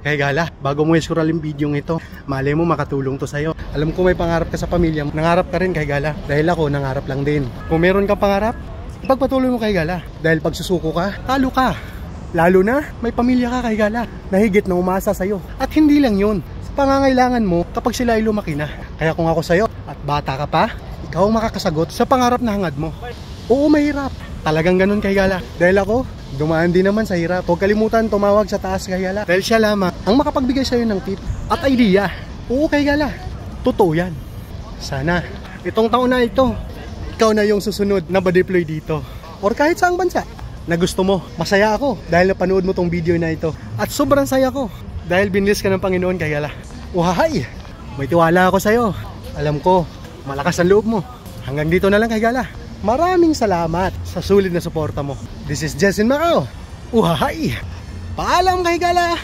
Kaya gala, bago mo i-scroll yung video ito, malay mo makatulong to sa'yo. Alam ko may pangarap ka sa pamilya, nangarap ka rin kay gala. Dahil ako, nangarap lang din. Kung meron kang pangarap, ipagpatuloy mo kay gala. Dahil pag susuko ka, talo ka. Lalo na, may pamilya ka kay gala, na higit na umasa sa'yo. At hindi lang yun, sa pangangailangan mo kapag sila ay lumaki na. Kaya kung ako sa'yo, at bata ka pa, ikaw ang makakasagot sa pangarap na hangad mo. Oo, mahirap. Talagang ganun kay gala. Dahil ako, dumaan din naman sa hirap. Huwag kalimutan tumawag sa taas kay gala. Dahil siya lamang ang makapagbigay sa'yo ng tip at idea. Oo kay gala, totoo yan. Sana, itong taon na ito, ikaw na yung susunod na ma-deploy dito. Or kahit saang bansa na gusto mo. Masaya ako dahil napanood mo tong video na ito. At sobrang saya ko dahil binlis ka ng Panginoon kay gala. Uhahay, may tiwala ako sa'yo. Alam ko, malakas ang loob mo. Hanggang dito na lang kay gala. Maraming salamat sa sulit na suporta mo. This is Jessin Macao. Uhahay! Paalam kay gala!